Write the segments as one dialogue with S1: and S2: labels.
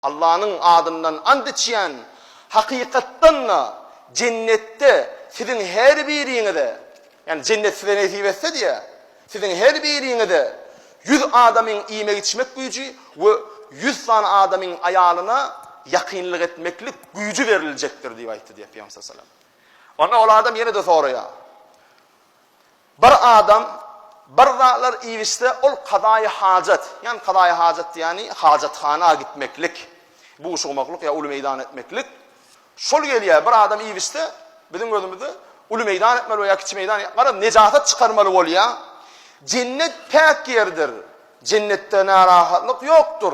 S1: Allah'ın adından and içen hakikattanla cennette sizin her birinize, yani cennet size nasip etse diye, sizin her birinize 100 adamın yemek içmek gücü ve 100 tane adamın ayağına yakınlık etmeklik gücü verilecektir diye ayıttı diye Peygamber sallallahu aleyhi ve sellem. Ona o adam yine de soruyor. Bir adam bardalar iviste ol kadayı hacet. Yani kadayı hacet yani hacethana gitmeklik. Bu uşumaklık ya ulu meydan etmeklik. Şol geliyor bir adam iviste bizim gözümüzde ulu meydan etmeli veya kiçi meydan etmeli. Necahat çıkarmalı oluyor. Cennet pek yerdir. Cennette narahatlık yoktur.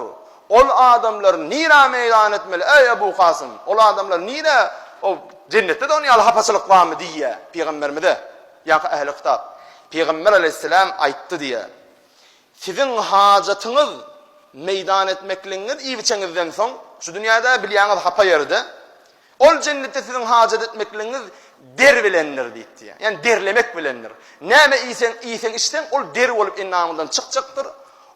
S1: Ol adamlar nira meydan etmeli. Ey Ebu Kasım. Ol adamlar nira o cennette de onu yalhapasılık var mı diye Peygamberimiz de yani ehli kitap. Peygamber aleyhisselam ayttı diye. Sizin hacatınız meydan etmekliğiniz iyi biçenizden son şu dünyada bilyanız hapa yerde. Ol cennette sizin hacet etmekliğiniz der bilenler deyip. Yani derlemek bilenler. Neme iyisen işten ol der olup innamından çıkacaktır.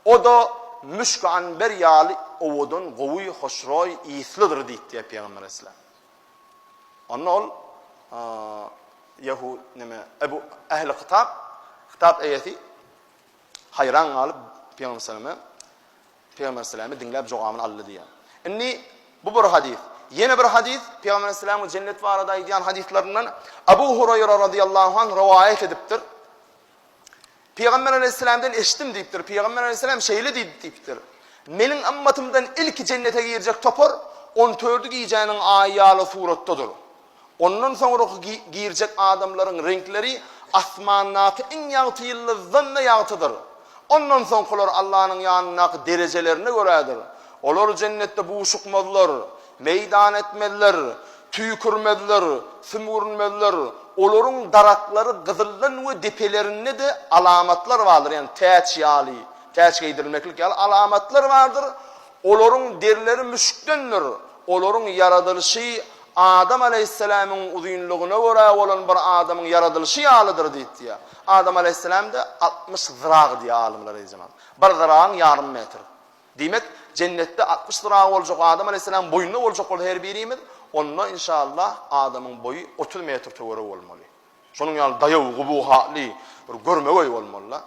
S1: O da müşk anber yali ovodun govuy hoşroy iyislidir deyip diye Peygamber aleyhisselam. Anna ol Yahud neme Ebu ehli kitap ayeti hayran alıp Peygamber Aleyhisselam'ı dinleyip cevabını aldı diye. Inni bu bir hadis. Yine bir hadis Peygamber Aleyhisselam'ın cennet ve arada diyen hadislerinden Ebu Hureyre radıyallahu anh rivayet ediptir. Peygamber Aleyhisselam'dan eşittim deyiptir. Peygamber Aleyhisselam şeyli deyiptir. Menin ümmetimden ilk cennete girecek topor 14 giyeceğinin ayyalı surattadır. Ondan sonra girecek adamların renkleri asmannaki en yağtıylı zanne yağtıdır. Ondan sonra Allah'ın yanındaki derecelerine göredir. Olur cennette buğuşukmadılar, meydan etmediler, tüy kürmediler, sümürünmediler. Olurun darakları kızıllan ve depelerinde de alamatlar vardır. Yani teç giydirilmeklik alamatlar vardır. Olurun derleri müşktendir. Olurun yaratılışı Adam Aleyhisselam'ın uzunluğuna göre olan bir adamın yaratılışı yağlıdır deyip. Adam Aleyhisselam da 60 zırag diye alimler zaman. Bir zırağın yarım metre. Demek cennette 60 zırag olacak Adam Aleyhisselam boyunda olacak ol her birimiz. Onunla inşallah adamın boyu 30 metre tövere olmalı. Şunun yani dayağı, gubu, hali, görme olmalı.